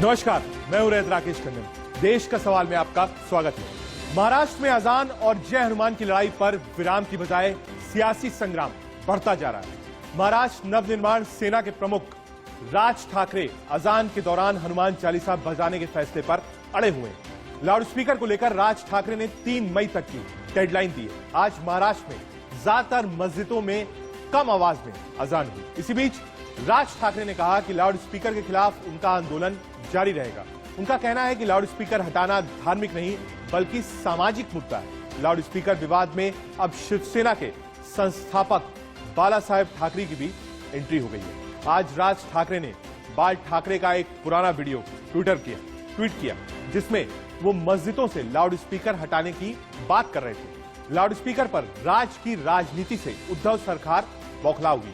नमस्कार, मैं हूं रैत राकेश टंडन। देश का सवाल में आपका स्वागत है। महाराष्ट्र में अजान और जय हनुमान की लड़ाई पर विराम की बजाय सियासी संग्राम बढ़ता जा रहा है। महाराष्ट्र नवनिर्माण सेना के प्रमुख राज ठाकरे अजान के दौरान हनुमान चालीसा बजाने के फैसले पर अड़े हुए हैं। लाउडस्पीकर को लेकर राज ठाकरे ने 3 मई तक की डेडलाइन दी है। आज महाराष्ट्र में ज्यादातर मस्जिदों में कम आवाज में अजान हुई। इसी बीच राज ठाकरे ने कहा कि लाउडस्पीकर के खिलाफ उनका आंदोलन जारी रहेगा। उनका कहना है कि लाउडस्पीकर हटाना धार्मिक नहीं बल्कि सामाजिक मुद्दा है। लाउडस्पीकर विवाद में अब शिवसेना के संस्थापक बाला साहेब ठाकरे की भी एंट्री हो गई है। आज राज ठाकरे ने बाल ठाकरे का एक पुराना वीडियो ट्वीट किया जिसमें वो मस्जिदों से लाउडस्पीकर हटाने की बात कर रहे थे। लाउडस्पीकर पर राज की राजनीति से उद्धव सरकार बौखला हुई।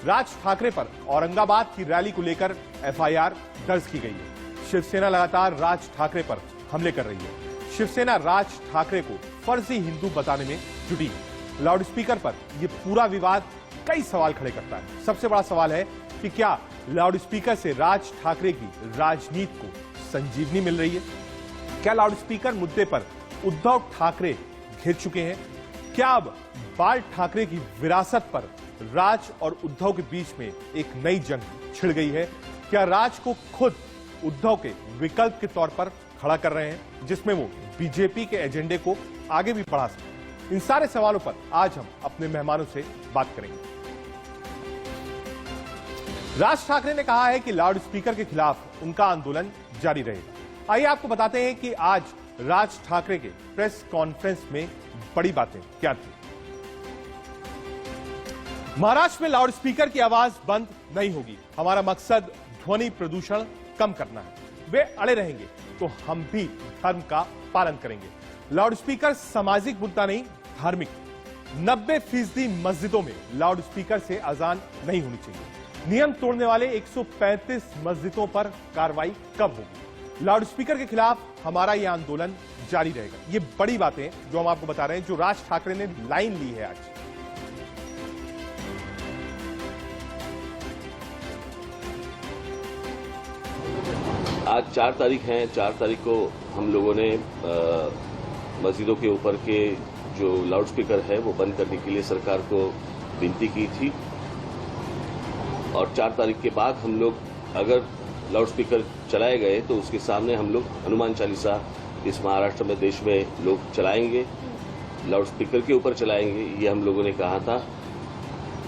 राज ठाकरे पर औरंगाबाद की रैली को लेकर एफआईआर दर्ज की गई है। शिवसेना लगातार राज ठाकरे पर हमले कर रही है। शिवसेना राज ठाकरे को फर्जी हिंदू बताने में जुटी है। लाउडस्पीकर पर यह पूरा विवाद कई सवाल खड़े करता है। सबसे बड़ा सवाल है कि क्या लाउडस्पीकर से राज ठाकरे की राजनीति को संजीवनी मिल रही है? क्या लाउडस्पीकर मुद्दे पर उद्धव ठाकरे घिर चुके हैं? क्या अब बाल ठाकरे की विरासत पर राज और उद्धव के बीच में एक नई जंग छिड़ गई है? क्या राज को खुद उद्धव के विकल्प के तौर पर खड़ा कर रहे हैं जिसमें वो बीजेपी के एजेंडे को आगे भी बढ़ा सकें? इन सारे सवालों पर आज हम अपने मेहमानों से बात करेंगे। राज ठाकरे ने कहा है कि लाउडस्पीकर के खिलाफ उनका आंदोलन जारी रहेगा। आइए आपको बताते हैं कि आज राज ठाकरे के प्रेस कॉन्फ्रेंस में बड़ी बातें क्या थी। महाराष्ट्र में लाउडस्पीकर की आवाज बंद नहीं होगी। हमारा मकसद ध्वनि प्रदूषण कम करना है। वे अड़े रहेंगे तो हम भी धर्म का पालन करेंगे। लाउडस्पीकर सामाजिक मुद्दा नहीं, धार्मिक। 90% मस्जिदों में लाउडस्पीकर से अजान नहीं होनी चाहिए। नियम तोड़ने वाले 135 मस्जिदों पर कार्रवाई कब होगी? लाउडस्पीकर के खिलाफ हमारा यह आंदोलन जारी रहेगा। ये बड़ी बातें जो हम आपको बता रहे हैं, जो राज ठाकरे ने लाइन ली है आज। आज 4 तारीख है। 4 तारीख को हम लोगों ने मस्जिदों के ऊपर के जो लाउडस्पीकर है वो बंद करने के लिए सरकार को विनती की थी। और 4 तारीख के बाद हम लोग अगर लाउडस्पीकर चलाए गए तो उसके सामने हम लोग हनुमान चालीसा इस महाराष्ट्र में देश में लोग चलाएंगे, लाउडस्पीकर के ऊपर चलाएंगे, ये हम लोगों ने कहा था।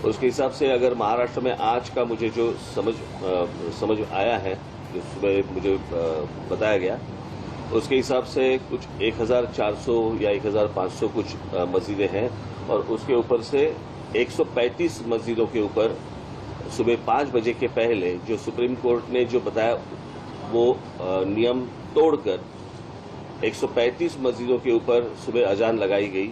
उसके हिसाब से अगर महाराष्ट्र में आज का मुझे जो समझ आया है, जो सुबह मुझे बताया गया, उसके हिसाब से कुछ 1400 या 1500 कुछ मस्जिदें हैं और उसके ऊपर से 135 मस्जिदों के ऊपर सुबह 5 बजे के पहले जो सुप्रीम कोर्ट ने जो बताया वो नियम तोड़कर 135 मस्जिदों के ऊपर सुबह अजान लगाई गई।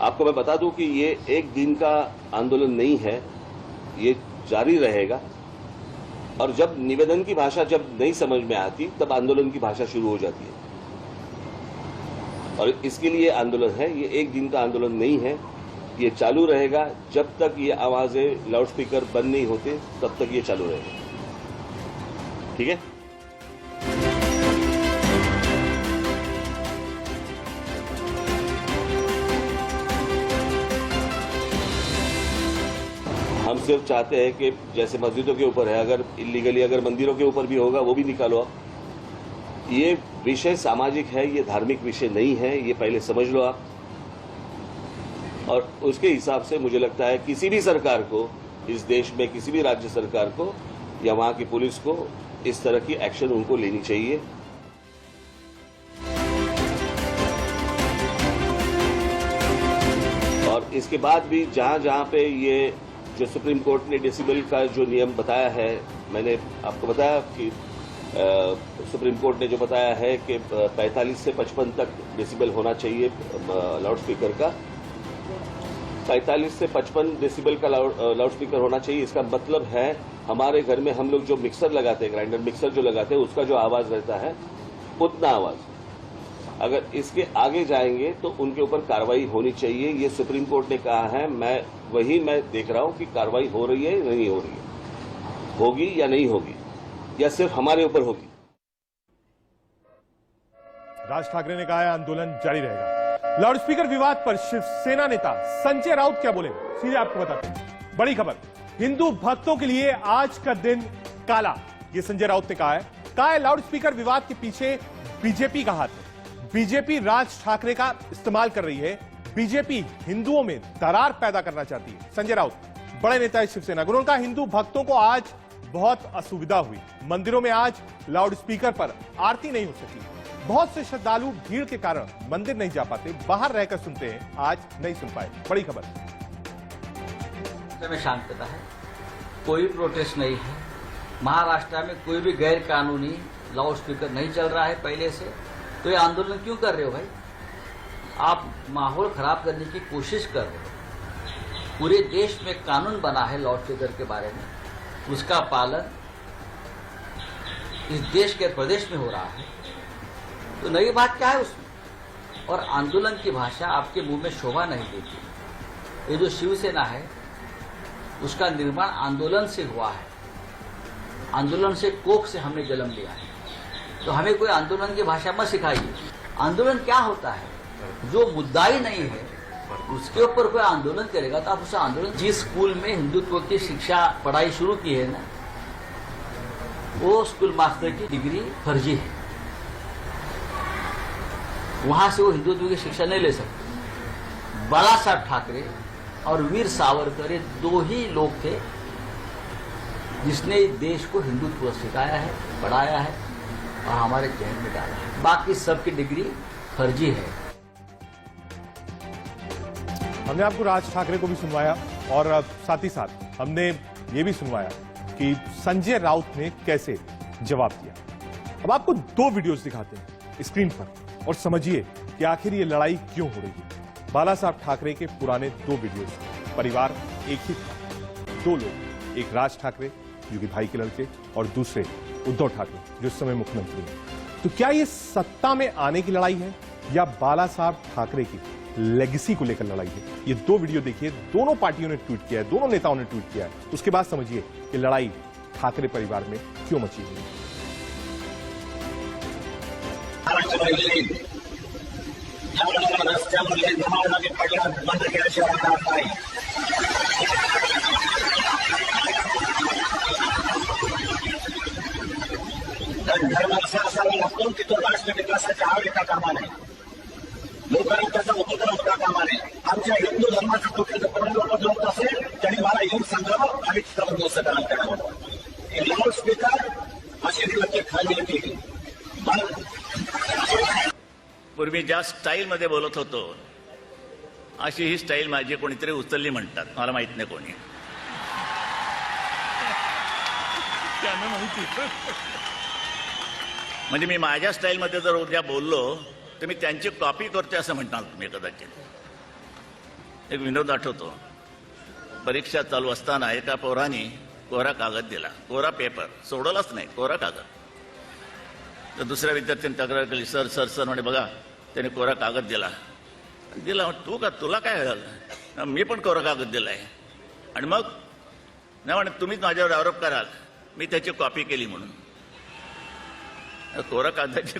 आपको मैं बता दूं कि ये एक दिन का आंदोलन नहीं है, ये जारी रहेगा। और जब निवेदन की भाषा जब नहीं समझ में आती तब आंदोलन की भाषा शुरू हो जाती है। और इसके लिए आंदोलन है, ये एक दिन का आंदोलन नहीं है, ये चालू रहेगा जब तक ये आवाजें लाउडस्पीकर बंद नहीं होते, तब तक ये चालू रहेगा। ठीक है? हम सिर्फ चाहते हैं कि जैसे मस्जिदों के ऊपर है, अगर इलीगली अगर मंदिरों के ऊपर भी होगा वो भी निकालो आप। ये विषय सामाजिक है, ये धार्मिक विषय नहीं है, ये पहले समझ लो आप। और उसके हिसाब से मुझे लगता है किसी भी सरकार को इस देश में, किसी भी राज्य सरकार को या वहां की पुलिस को इस तरह की एक्शन उनको लेनी चाहिए। और इसके बाद भी जहां जहां पे ये जो सुप्रीम कोर्ट ने डेसिबल का जो नियम बताया है, मैंने आपको बताया कि सुप्रीम कोर्ट ने जो बताया है कि 45 से 55 तक डेसिबल होना चाहिए लाउडस्पीकर का। 45 से 55 डेसिबल का लाउडस्पीकर होना चाहिए। इसका मतलब है हमारे घर में हम लोग जो मिक्सर लगाते हैं, ग्राइंडर मिक्सर जो लगाते हैं, उसका जो आवाज रहता है उतना आवाज अगर इसके आगे जाएंगे तो उनके ऊपर कार्रवाई होनी चाहिए। ये सुप्रीम कोर्ट ने कहा है, मैं देख रहा हूं कि कार्रवाई हो रही है नहीं हो रही है, होगी या नहीं होगी, या सिर्फ हमारे ऊपर होगी। राज ठाकरे ने कहा है आंदोलन जारी रहेगा। लाउडस्पीकर विवाद पर शिवसेना नेता संजय राउत क्या बोले, सीधे आपको बताते हैं। बड़ी खबर, हिंदू भक्तों के लिए आज का दिन काला, ये संजय राउत ने कहा है लाउडस्पीकर विवाद के पीछे बीजेपी का हाथ है। बीजेपी राज ठाकरे का इस्तेमाल कर रही है। बीजेपी हिंदुओं में दरार पैदा करना चाहती है। संजय राउत बड़े नेता है शिवसेना। उन्होंने कहा हिंदू भक्तों को आज बहुत असुविधा हुई, मंदिरों में आज लाउडस्पीकर पर आरती नहीं हो सकी। बहुत से श्रद्धालु भीड़ के कारण मंदिर नहीं जा पाते, बाहर रहकर सुनते हैं, आज नहीं सुन पाए। बड़ी खबर में शांतता है, कोई प्रोटेस्ट नहीं है। महाराष्ट्र में कोई भी गैर कानूनी लाउडस्पीकर नहीं चल रहा है पहले से, तो ये आंदोलन क्यों कर रहे हो भाई? आप माहौल खराब करने की कोशिश कर रहे हो। पूरे देश में कानून बना है लाउडस्पीकर के बारे में, उसका पालन इस देश के प्रदेश में हो रहा है, तो नई बात क्या है उसमें? और आंदोलन की भाषा आपके मुंह में शोभा नहीं देती। ये जो शिवसेना है उसका निर्माण आंदोलन से हुआ है, आंदोलन से कोख से हमने जन्म लिया है, तो हमें कोई आंदोलन की भाषा मत सिखाइए। आंदोलन क्या होता है? जो मुद्दा ही नहीं है उसके ऊपर कोई आंदोलन करेगा तो आप उस आंदोलन, जिस स्कूल में हिंदुत्व की शिक्षा पढ़ाई शुरू की है ना, वो स्कूल मास्टर की डिग्री फर्जी है, वहां से वो हिंदुत्व की शिक्षा नहीं ले सकते। बाला साहब ठाकरे और वीर सावरकर ये दो ही लोग थे जिसने देश को हिंदुत्व सिखाया है, पढ़ाया है और हमारे जहन में डाला है। बाकी सबकी डिग्री फर्जी है। हमने आपको राज ठाकरे को भी सुनवाया और साथ ही साथ हमने ये भी सुनवाया कि संजय राउत ने कैसे जवाब दिया। अब आपको दो वीडियोस दिखाते हैं स्क्रीन पर और समझिए कि आखिर ये लड़ाई क्यों हो रही है। बाला साहब ठाकरे के पुराने दो वीडियोस, परिवार एक ही था, दो लोग, एक राज ठाकरे जो कि भाई के लड़के और दूसरे उद्धव ठाकरे जो इस समय मुख्यमंत्री हैं। तो क्या ये सत्ता में आने की लड़ाई है या बाला साहब ठाकरे की लेगेसी को लेकर लड़ाई है? ये दो वीडियो देखिए, दोनों पार्टियों ने ट्वीट किया है, दोनों नेताओं ने ट्वीट किया है। उसके बाद समझिए कि लड़ाई ठाकरे परिवार में क्यों मची हुई है। तो राष्ट्र विकासाच्या आवडीचा कामा नाही, लोकांनी त्याचा उपक्रम होता कामा नाही। आमच्या हिंदू धर्माचं कुठलं परंपरा होत असेल तरी मला येऊन सांगावं आणि समजून काम करावं। लाऊड स्पीकर अशी नक्की खाली केली। पूर्वी ज्या स्टाईलमध्ये बोलत होतो अशी ही स्टाईल माझी कोणीतरी उचलली म्हणतात, मला माहित नाही कोणी। म्हणजे मी माझ्या स्टाईलमध्ये जर उद्या बोललो तर मी त्यांची कॉपी करतोय असं म्हणणार तुम्ही कदाचित। एक विनोद आठवतो, परीक्षा चालू असताना एका पोराने कोरा कागद दिला, कोरा पेपर, सोडवलाच नाही, कोरा कागद। तर दुसऱ्या विद्यार्थ्यांनी तक्रार केली, सर सर सर म्हणे बघा त्याने कोरा कागद दिला। तू का, तुला काय झालं? मी पण कोरा कागद दिलाय। आणि मग नाही म्हणे तुम्हीच माझ्यावर आरोप कराल मी त्याची कॉपी केली म्हणून। कोरा कागदाची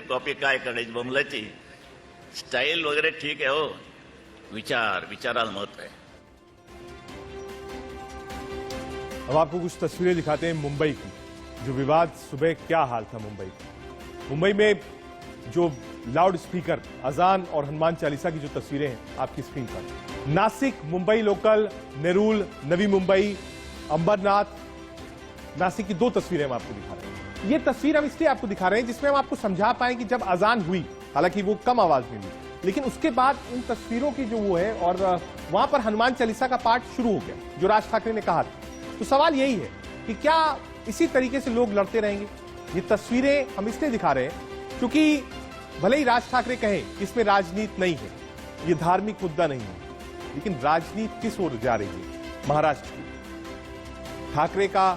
कॉपी काय करायची बमलाची? स्टाईल वगैरे ठीक है हो, विचाराला महत्व है। अब आपको कुछ तस्वीरें दिखाते हैं मुंबई की। जो विवाद, सुबह क्या हाल था मुंबई में जो लाउड स्पीकर, अजान और हनुमान चालीसा की जो तस्वीरें हैं आपकी स्क्रीन पर। नासिक, मुंबई लोकल, नेरूल, नवी मुंबई, अंबरनाथ, नासिक की दो तस्वीरें हम आपको दिखा रहे हैं। ये तस्वीर हम इसलिए आपको दिखा रहे हैं जिसमें हम आपको समझा पाए कि जब अजान हुई, हालांकि वो कम आवाज में हुई, लेकिन उसके बाद इन तस्वीरों की जो वो है और वहां पर हनुमान चालीसा का पाठ शुरू हो गया जो राज ठाकरे ने कहा था। तो सवाल यही है कि क्या इसी तरीके से लोग लड़ते रहेंगे? ये तस्वीरें हम इसलिए दिखा रहे हैं क्योंकि भले ही राज ठाकरे कहें इसमें राजनीति नहीं है, ये धार्मिक मुद्दा नहीं है, लेकिन राजनीति किस ओर जा रही है? महाराष्ट्र की ठाकरे का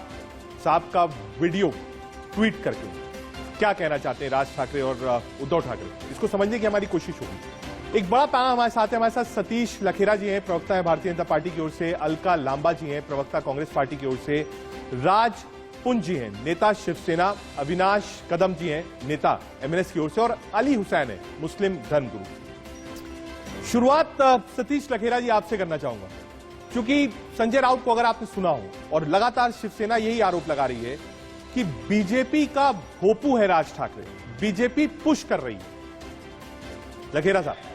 साहब का वीडियो ट्वीट करके क्या कहना चाहते हैं राज ठाकरे और उद्धव ठाकरे, इसको समझने की हमारी कोशिश होगी। एक बड़ा पैनल हमारे साथ है, हमारे साथ सतीश लखेरा जी हैं, प्रवक्ता है भारतीय जनता पार्टी की ओर से, अलका लांबा जी हैं, प्रवक्ता कांग्रेस पार्टी की ओर से, राज पुंज जी हैं, नेता शिवसेना, अविनाश कदम जी हैं, नेता एमएनएस की ओर से, और अली हुसैन है, मुस्लिम धर्मगुरु। शुरुआत सतीश लखेरा जी आपसे करना चाहूंगा, क्योंकि संजय राउत को अगर आपने सुना हो और लगातार शिवसेना यही आरोप लगा रही है कि बीजेपी का भोपू है राज ठाकरे, बीजेपी पुश कर रही है। लखेरा साहब।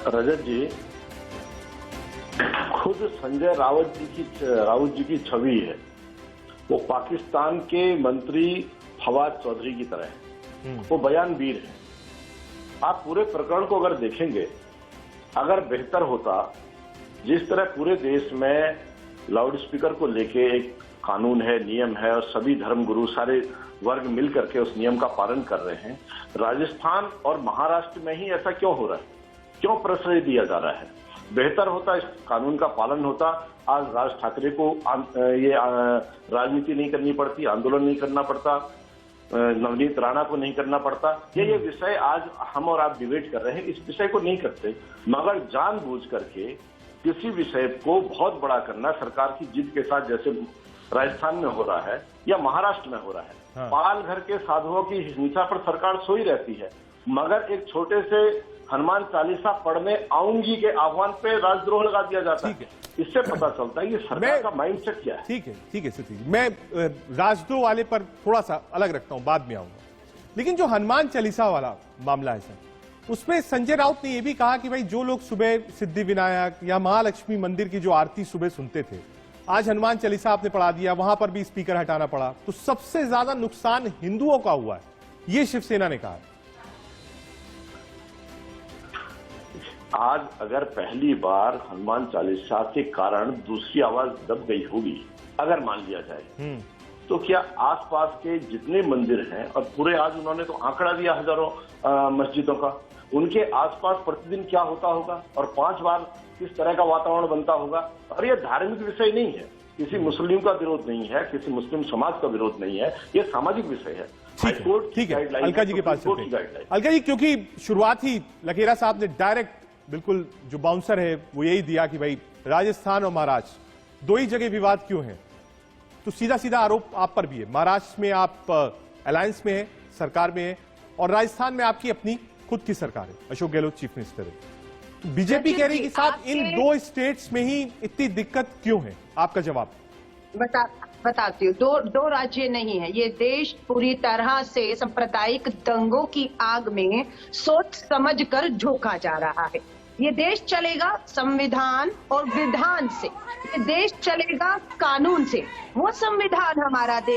रजत जी, खुद संजय राउत जी की छवि है, वो पाकिस्तान के मंत्री फवाद चौधरी की तरह है, वो बयानवीर है। आप पूरे प्रकरण को अगर देखेंगे, अगर बेहतर होता, जिस तरह पूरे देश में लाउड स्पीकर को लेके एक कानून है, नियम है, और सभी धर्मगुरु सारे वर्ग मिल करके उस नियम का पालन कर रहे हैं, राजस्थान और महाराष्ट्र में ही ऐसा क्यों हो रहा है, क्यों प्रश्रय दिया जा रहा है? बेहतर होता, इस कानून का पालन होता, आज राज ठाकरे को ये राजनीति नहीं करनी पड़ती, आंदोलन नहीं करना पड़ता, नवनीत राणा को नहीं करना पड़ता। ये विषय आज हम और आप डिबेट कर रहे हैं, इस विषय को नहीं करते, मगर जानबूझ करके किसी विषय को बहुत बड़ा करना सरकार की जिद के साथ, जैसे राजस्थान में हो रहा है या महाराष्ट्र में हो रहा है। हाँ। पाल घर के साधुओं की हिंसा पर सरकार सोई रहती है, मगर एक छोटे से हनुमान चालीसा पढ़ने आऊंगी के आह्वान पे राजद्रोह लगा दिया जाता है। इससे पता चलता है कि सरकार का माइंडसेट क्या है। ठीक है सतीश, मैं राजद्रोह वाले पर थोड़ा सा अलग रखता हूं, बाद में आऊंगा। लेकिन जो हनुमान चालीसा वाला मामला है सर, उसमें संजय राउत ने यह भी कहा कि भाई जो लोग सुबह सिद्धि विनायक या महालक्ष्मी मंदिर की जो आरती सुबह सुनते थे, आज हनुमान चालीसा आपने पढ़ा दिया, वहां पर भी स्पीकर हटाना पड़ा, तो सबसे ज्यादा नुकसान हिंदुओं का हुआ है, ये शिवसेना ने कहा। आज अगर पहली बार हनुमान चालीसा के कारण दूसरी आवाज दब गई होगी, अगर मान लिया जाए, तो क्या आसपास के जितने मंदिर हैं, और पूरे आज उन्होंने तो आंकड़ा दिया हजारों मस्जिदों का, उनके आसपास प्रतिदिन क्या होता होगा और 5 बार किस तरह का वातावरण बनता होगा। और यह धार्मिक विषय नहीं है, किसी मुस्लिम का विरोध नहीं है, किसी मुस्लिम समाज का विरोध नहीं है, यह सामाजिक विषय है। ठीक है, अलका जी के पास चलते हैं। अलका जी, क्योंकि शुरुआत ही लखेरा साहब ने डायरेक्ट बिल्कुल जो बाउंसर है वो यही दिया कि भाई राजस्थान और महाराष्ट्र दो ही जगह विवाद क्यों है, तो सीधा सीधा आरोप आप पर भी है। महाराष्ट्र में आप अलायंस में है, सरकार में है, और राजस्थान में आपकी अपनी खुद की सरकार है, अशोक गहलोत चीफ मिनिस्टर है। तो बीजेपी कह रही है कि साहब इन 2 स्टेट्स में ही इतनी दिक्कत क्यों है, आपका जवाब? बताती हूँ। दो राज्य नहीं है, ये देश पूरी तरह से सांप्रदायिक दंगों की आग में सोच समझकर झोंका जा रहा है। ये देश चलेगा संविधान और विधान से, ये देश चलेगा कानून से। वो संविधान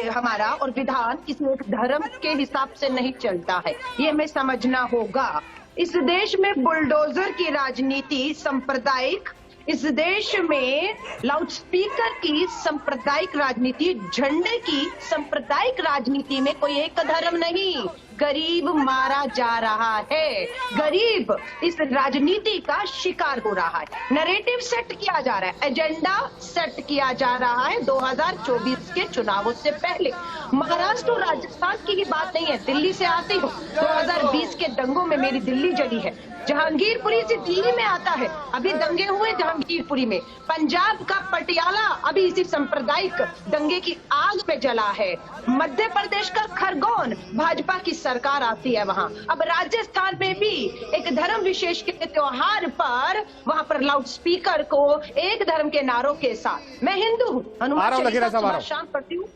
हमारा और विधान किसी एक धर्म के हिसाब से नहीं चलता है, ये हमें समझना होगा। इस देश में बुलडोजर की राजनीति सांप्रदायिक, इस देश में लाउडस्पीकर की सांप्रदायिक राजनीति, झंडे की सांप्रदायिक राजनीति में कोई एक धर्म नहीं, गरीब मारा जा रहा है, गरीब इस राजनीति का शिकार हो रहा है। नैरेटिव सेट किया जा रहा है, एजेंडा सेट किया जा रहा है 2024 के चुनावों से पहले। महाराष्ट्र और राजस्थान की ही बात नहीं है, दिल्ली से आती हूँ, 2020 के दंगों में मेरी दिल्ली जली है। जहांगीरपुरी से दिल्ली में आता है, अभी दंगे हुए जहांगीरपुरी में। पंजाब का पटियाला अभी इसी सांप्रदायिक दंगे की आग में जला है। मध्य प्रदेश का खरगोन, भाजपा की सरकार आती है वहाँ। अब राजस्थान में भी एक धर्म विशेष के त्योहार पर वहाँ पर लाउड स्पीकर को एक धर्म के नारों के साथ, मैं हिंदू हूँ, हनुमान चालीसा शाम पढ़ती हूँ,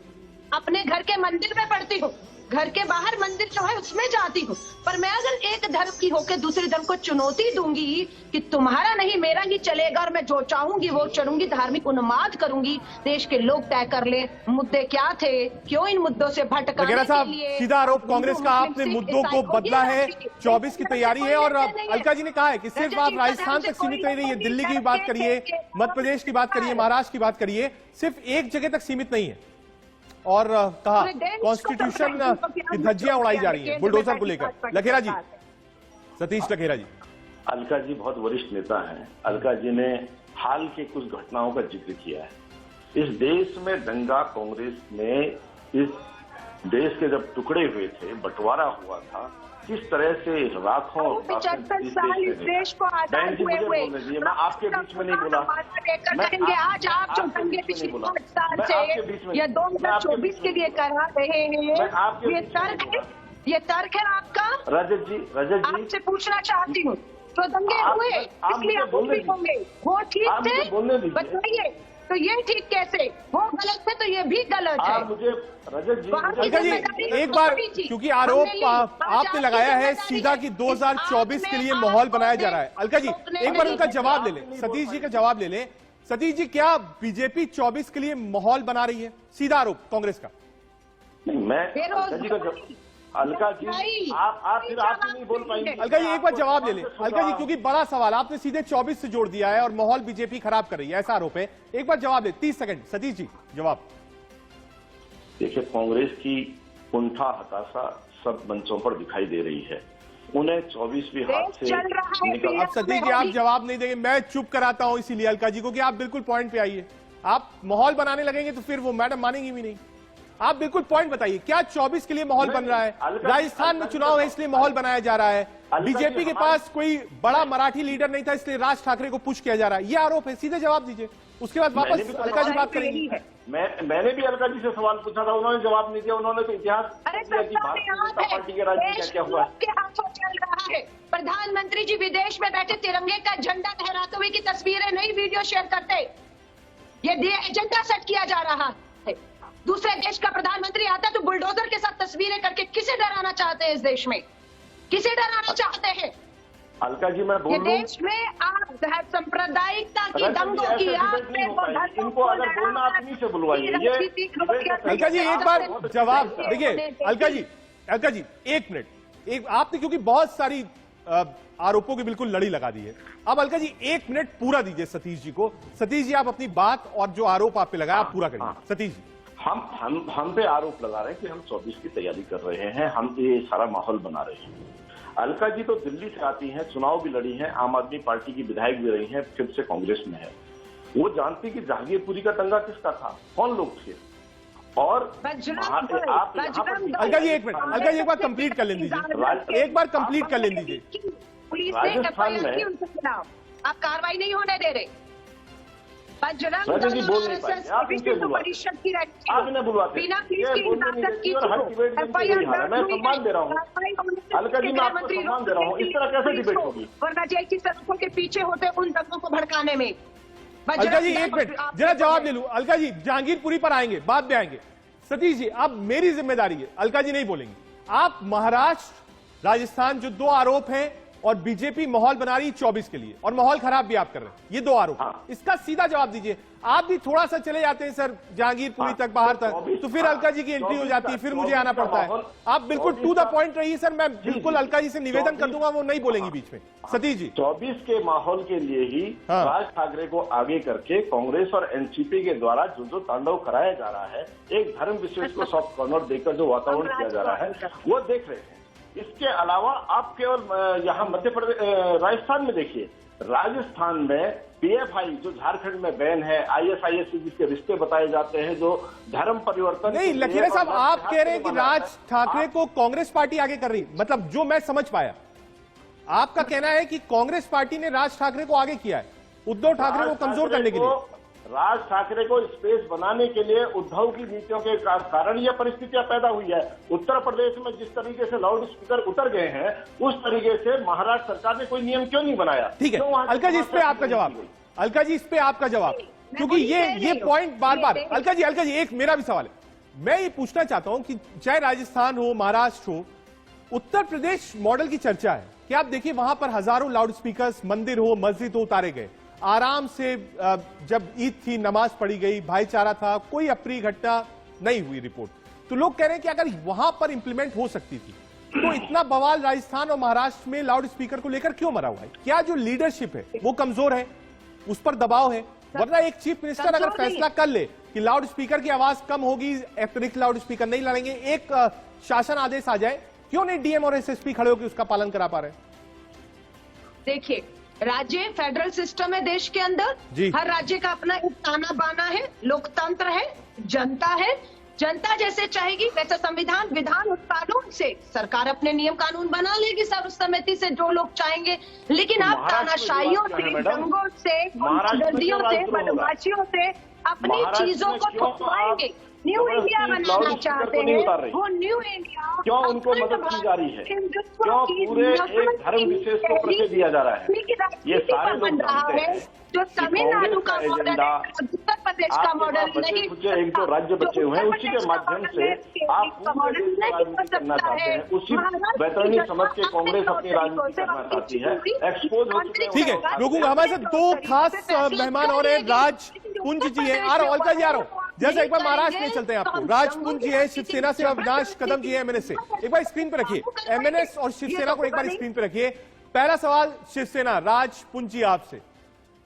अपने घर के मंदिर में पढ़ती हूँ, घर के बाहर मंदिर जो है उसमें जाती हूँ, पर मैं अगर एक धर्म की होकर दूसरे धर्म को चुनौती दूंगी कि तुम्हारा नहीं मेरा ही चलेगा और मैं जो चाहूंगी वो चलूंगी, धार्मिक उन्माद करूंगी, देश के लोग तय कर ले मुद्दे क्या थे, क्यों इन मुद्दों से भटकाने के लिए। सीधा आरोप कांग्रेस का, आपने मुद्दों को बदला है, 24 की तैयारी है, और अलका जी ने कहा है कि सिर्फ आप राजस्थान तक सीमित नहीं रहिए, दिल्ली की बात करिए, मध्य प्रदेश की बात करिए, महाराष्ट्र की बात करिए, सिर्फ एक जगह तक सीमित नहीं है। और कहा कॉन्स्टिट्यूशन की धज्जियां उड़ाई जा रही हैं बुलडोजर को लेकर। लखेरा जी, सतीश लखेरा जी। अलका जी बहुत वरिष्ठ नेता हैं। अलका जी ने हाल के कुछ घटनाओं का जिक्र किया है। इस देश में दंगा कांग्रेस ने इस देश के जब टुकड़े हुए थे, बंटवारा हुआ था, किस तरह से लाखों 75 साल इस देश को आजाद हुए हुए, मैं आपके बीच में नहीं बोला। आज आप जो दंगे पिछले 5 साल से या 2024 के लिए करा रहे हैं, ये तर्क है आपका? रजत जी आपसे पूछना चाहती हूँ, तो दंगे हुए इसलिए आप भी होंगे, वो ठीक थे? बताइए, तो ये ठीक कैसे? वो गलत है तो ये भी गलत है। आप मुझे रजत जी, अलका जी एक बार, क्योंकि आरोप आपने लगाया है सीधा कि 2024 के लिए माहौल बनाया जा रहा है। अलका जी एक बार उनका जवाब ले लें, सतीश जी का जवाब ले लें। सतीश जी, क्या बीजेपी 24 के लिए माहौल बना रही है? सीधा आरोप कांग्रेस का। नहीं, मैं अलका जी आप फिर आप नहीं बोल पाएंगे। अलका जी एक बार जवाब ले लें। अलका जी, क्योंकि बड़ा सवाल आपने सीधे 24 से जोड़ दिया है और माहौल बीजेपी खराब कर रही है, ऐसा आरोप है। एक बार जवाब ले, 30 सेकंड। सतीश जी जवाब। देखिए, कांग्रेस की कुंठा हताशा सब मंचों पर दिखाई दे रही है। उन्हें 24वीं हाथ से निकल। अब सतीश जी आप जवाब नहीं देंगे, मैं चुप कराता हूं इसीलिए अलका जी को कि आप बिल्कुल पॉइंट पे आइए। आप माहौल बनाने लगेंगे तो फिर वो मैडम मानेंगी भी नहीं। आप बिल्कुल पॉइंट बताइए, क्या 24 के लिए माहौल बन रहा है? राजस्थान में चुनाव है इसलिए माहौल बनाया जा रहा है। बीजेपी के पास कोई बड़ा मराठी लीडर नहीं था इसलिए राज ठाकरे को पुश किया जा रहा है, ये आरोप है। सीधे जवाब दीजिए, उसके बाद वापस अलका जी बात करेंगी। मैंने भी अलका जी से सवाल पूछा था, उन्होंने जवाब नहीं दिया। उन्होंने तो इतिहास दिया कि भारतीय जनता पार्टी के राज्य में क्या हुआ के हाथों चल रहा है। प्रधानमंत्री जी विदेश में बैठे तिरंगे का झंडा लहराते हुए की तस्वीरें नहीं वीडियो शेयर करते, ये एजेंडा सेट किया जा रहा है। दूसरे देश का प्रधानमंत्री आता है तो बुलडोजर के साथ तस्वीरें करके किसे डराना चाहते हैं? इस देश में किसे डराना चाहते हैं? अलका जी मैं बोल ये देश में आप सांप्रदायिकता की दंगों की इनको अगर बोलना आप इन्हीं से बुलवाइए। अलका जी एक बार जवाब देखिए। अलका जी एक मिनट, आपने क्योंकि बहुत सारी आरोपों की बिल्कुल लड़ी लगा दी है, अब अलका जी 1 मिनट पूरा दीजिए सतीश जी को। सतीश जी आप अपनी बात और जो आरोप आप पे लगाया आप पूरा करिए। सतीश जी, हम पे आरोप लगा रहे हैं कि हम 24 की तैयारी कर रहे हैं, हम ये सारा माहौल बना रहे हैं। अलका जी तो दिल्ली से आती हैं, चुनाव भी लड़ी हैं, आम आदमी पार्टी की विधायक भी रही हैं, फिर से कांग्रेस में है। वो जानती कि जहांगीरपुरी का दंगा किसका था, कौन लोग थे। और आप अलका जी एक मिनट, अलका जी एक बार कंप्लीट कर लें दीजिए, एक बार कंप्लीट कर लें दीजिए। पुलिस ने एफआईआर की उनके खिलाफ, आप कार्रवाई नहीं होने दे रहे। बजरंग दल परिषद की आप इन्हें बुलवाते बिना पुलिस की इजाजत की मैं सम्मान दे रहा हूँ। अलका जी मैं आपको सम्मान दे रहा हूँ, इस तरह कैसे डिबेट होगी? वरना जेल की सड़कों के पीछे होते उन दंगों को भड़काने में। अलका जी एक मिनट जरा जवाब ले लूं। अलका जी जहांगीरपुरी पर आएंगे, बाद में आएंगे। सतीश जी अब मेरी जिम्मेदारी है, अलका जी नहीं बोलेंगी। आप महाराष्ट्र राजस्थान जो 2 आरोप हैं और बीजेपी माहौल बना रही 24 के लिए और माहौल खराब भी आप कर रहे हैं, ये 2 आरोप। इसका सीधा जवाब दीजिए। आप भी थोड़ा सा चले जाते हैं सर जहांगीरपुरी तक, बाहर तक, तो फिर अलका जी की एंट्री हो जाती है, फिर मुझे आना पड़ता है। आप बिल्कुल टू द पॉइंट रहिए सर, मैं बिल्कुल अलका जी से निवेदन कर दूंगा, वो नहीं बोलेंगी बीच में। सतीश जी 24 के माहौल के लिए ही राज ठाकरे को आगे करके कांग्रेस और एनसीपी के द्वारा जो तांडव कराया जा रहा है, एक धर्म विशेष को सॉफ्ट कॉर्नर देकर जो वातावरण किया जा रहा है वो देख रहे हैं। इसके अलावा आप केवल यहाँ मध्य प्रदेश राजस्थान में देखिए, राजस्थान में पीएफआई जो झारखंड में बैन है, आईएसआईएस से जिसके रिश्ते बताए जाते हैं, जो धर्म परिवर्तन नहीं। लकीरे साहब आप कह रहे हैं कि राज ठाकरे को कांग्रेस पार्टी आगे कर रही, मतलब जो मैं समझ पाया आपका कहना है कि कांग्रेस पार्टी ने राज ठाकरे को आगे किया है उद्धव ठाकरे को कमजोर करने के लिए। राज ठाकरे को स्पेस बनाने के लिए उद्धव की नीतियों के कारण यह परिस्थितियां पैदा हुई है। उत्तर प्रदेश में जिस तरीके से लाउड स्पीकर उतर गए हैं, उस तरीके से महाराष्ट्र सरकार ने कोई नियम क्यों नहीं बनाया? ठीक है अलका जी, इस पे आपका जवाब। अलका जी इस पे आपका जवाब, क्योंकि ये पॉइंट बार बार। अलका जी एक मेरा भी सवाल है, मैं ये पूछना चाहता हूं कि चाहे राजस्थान हो, महाराष्ट्र हो, उत्तर प्रदेश मॉडल की चर्चा है कि आप देखिए वहां पर हजारों लाउड स्पीकर, मंदिर हो, मस्जिद हो, उतारे गए। आराम से जब ईद थी नमाज पढ़ी गई, भाईचारा था, कोई अप्रिय घटना नहीं हुई रिपोर्ट। तो लोग कह रहे हैं कि अगर वहां पर इंप्लीमेंट हो सकती थी तो इतना बवाल राजस्थान और महाराष्ट्र में लाउड स्पीकर को लेकर क्यों मरा हुआ है? क्या जो लीडरशिप है वो कमजोर है, उस पर दबाव है? वरना एक चीफ मिनिस्टर अगर फैसला कर ले कि लाउड स्पीकर की आवाज कम होगी, अतिरिक्त लाउड स्पीकर नहीं लगाएंगे, एक शासन आदेश आ जाए, क्यों नहीं डीएम और एसएसपी खड़े होकर उसका पालन करा पा रहे? देखिए, राज्य फेडरल सिस्टम है देश के अंदर, हर राज्य का अपना एक ताना बाना है, लोकतंत्र है, जनता है। जनता जैसे चाहेगी वैसे संविधान विधान और कानून से सरकार अपने नियम कानून बना लेगी सर्वसम्मति से जो लोग चाहेंगे। लेकिन आप तानाशाहियों से, दंगों से, गुंडागर्दियों से, बदमाशियों से अपनी चीजों को ठुकवाएंगे। न्यू इंडिया बनाना चाहते हैं, वो न्यू इंडिया क्यों उनको मदद की जा रही है? क्यों पूरे एक धर्म विशेष को प्रश्रय दिया जा रहा है? ये सारे लोग जानते हैं जो तमिलनाडु का मॉडल है, उत्तर प्रदेश का मॉडल नहीं, एक जो राज्य बचे हुए हैं उसी के माध्यम से आप पूरे देश की राजनीति करना चाहते हैं। उसी बैतरणी समझ के कांग्रेस अपनी राजनीति करना चाहती है। एक्सपोज हो चुके हैं। ठीक है, रुकूंगा। हमारे साथ दो खास मेहमान और हैं। राज पुंज जी हैं। आ रहा हूं, अलका जी आ रहा हूं। जैसे एक बार महाराष्ट्र में चलते हैं आपको। राज पुंज जी है शिवसेना से, अविनाश कदम जी है एमएनएस से। एक बार स्क्रीन पे रखिए एमएनएस और शिवसेना को, एक बार स्क्रीन पे रखिए। पहला सवाल शिवसेना, राज पुंज जी आपसे,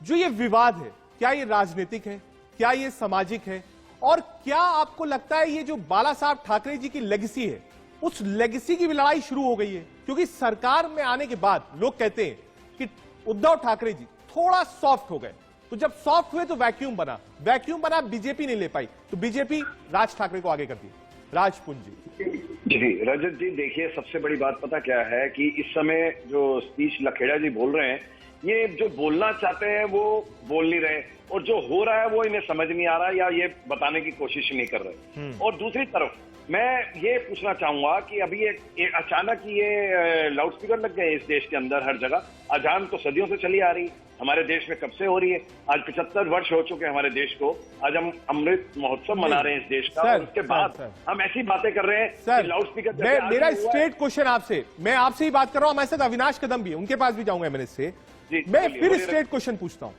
जो ये विवाद है क्या ये राजनीतिक है, क्या ये सामाजिक है, और क्या आपको लगता है ये जो बाला साहब ठाकरे जी की लेगेसी है उस लेगेसी की भी लड़ाई शुरू हो गई है? क्योंकि सरकार में आने के बाद लोग कहते हैं कि उद्धव ठाकरे जी थोड़ा सॉफ्ट हो गए, तो जब सॉफ्ट हुए तो वैक्यूम बना बीजेपी नहीं ले पाई, तो बीजेपी राज ठाकरे को आगे कर दी। राज पुंज जी रजत जी, देखिए सबसे बड़ी बात पता क्या है कि इस समय जो सतीश लखेड़ा जी बोल रहे हैं, ये जो बोलना चाहते हैं वो बोल नहीं रहे, और जो हो रहा है वो इन्हें समझ नहीं आ रहा या ये बताने की कोशिश नहीं कर रहे। और दूसरी तरफ मैं ये पूछना चाहूंगा कि अभी एक अचानक ये लाउड स्पीकर लग गए इस देश के अंदर हर जगह। अजान तो सदियों से चली आ रही हमारे देश में, कब से हो रही है। आज 75 वर्ष हो चुके हैं हमारे देश को। आज हम अमृत महोत्सव मना रहे हैं इस देश का, और उसके बाद हम ऐसी बातें कर रहे हैं कि लाउड स्पीकर। मेरा स्ट्रेट क्वेश्चन आपसे, मैं आपसे ही बात कर रहा हूं। हमारे साथ अविनाश कदम भी है, उनके पास भी जाऊंगा एमएनएस से। मैं फिर स्ट्रेट क्वेश्चन पूछता हूं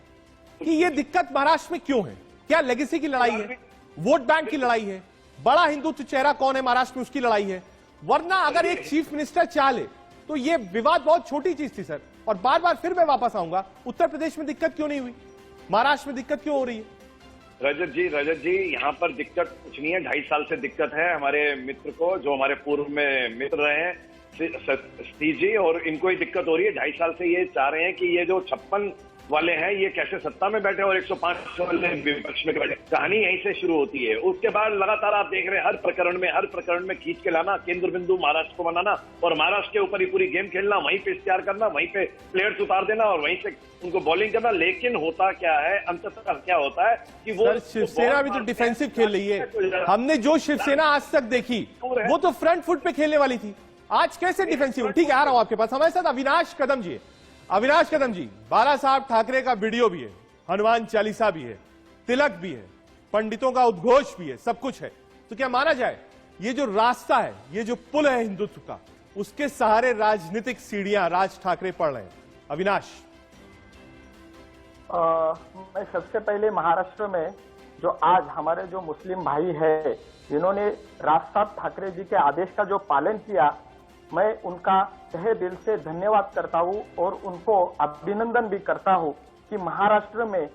कि ये दिक्कत महाराष्ट्र में क्यों है? क्या लेगेसी की लड़ाई है, वोट बैंक की लड़ाई है, बड़ा हिंदुत्व चेहरा कौन है महाराष्ट्र में उसकी लड़ाई है? वरना अगर एक चीफ मिनिस्टर चाह ले तो ये विवाद बहुत छोटी चीज थी सर। और बार बार फिर मैं वापस आऊंगा, उत्तर प्रदेश में दिक्कत क्यों नहीं हुई, महाराष्ट्र में दिक्कत क्यों हो रही है? रजत जी यहाँ पर दिक्कत कुछ नहीं है। 2.5 साल से दिक्कत है हमारे मित्र को, जो हमारे पूर्व में मित्र रहे हैं सतीश जी, और इनको ही दिक्कत हो रही है। 2.5 साल से ये चाह रहे हैं कि ये जो 56 वाले हैं ये कैसे सत्ता में बैठे और 105 वाले विपक्ष में बैठे। कहानी यहीं से शुरू होती है। उसके बाद लगातार आप देख रहे हैं हर प्रकरण में खींच के लाना, केंद्र बिंदु महाराष्ट्र को बनाना, और महाराष्ट्र के ऊपर ही पूरी गेम खेलना, वहीं पे इश्तेहार करना, वहीं पे प्लेयर्स उतार देना और वहीं से उनको बॉलिंग करना। लेकिन होता क्या है, अंततः क्या होता है कि वो शिवसेना भी तो डिफेंसिव खेल रही है। हमने जो शिवसेना आज तक देखी वो तो फ्रंट फुट पे खेलने वाली थी, आज कैसे डिफेंसिव? ठीक है, आ रहा हूं आपके पास। हमारे साथ अविनाश कदम जी है। अविनाश कदम जी, बाला साहब ठाकरे का वीडियो भी है, हनुमान चालीसा भी है, तिलक भी है, पंडितों का उद्घोष भी है, सब कुछ है। तो क्या माना जाए ये जो रास्ता है, ये जो पुल है हिंदुत्व का, उसके सहारे राजनीतिक सीढ़ियां राज ठाकरे पढ़ रहे हैं? अविनाश, मैं सबसे पहले महाराष्ट्र में जो आज हमारे जो मुस्लिम भाई है जिन्होंने राज साहब ठाकरे जी के आदेश का जो पालन किया, मैं उनका तहे दिल से धन्यवाद करता हूं और उनको अभिनंदन भी करता हूं कि महाराष्ट्र में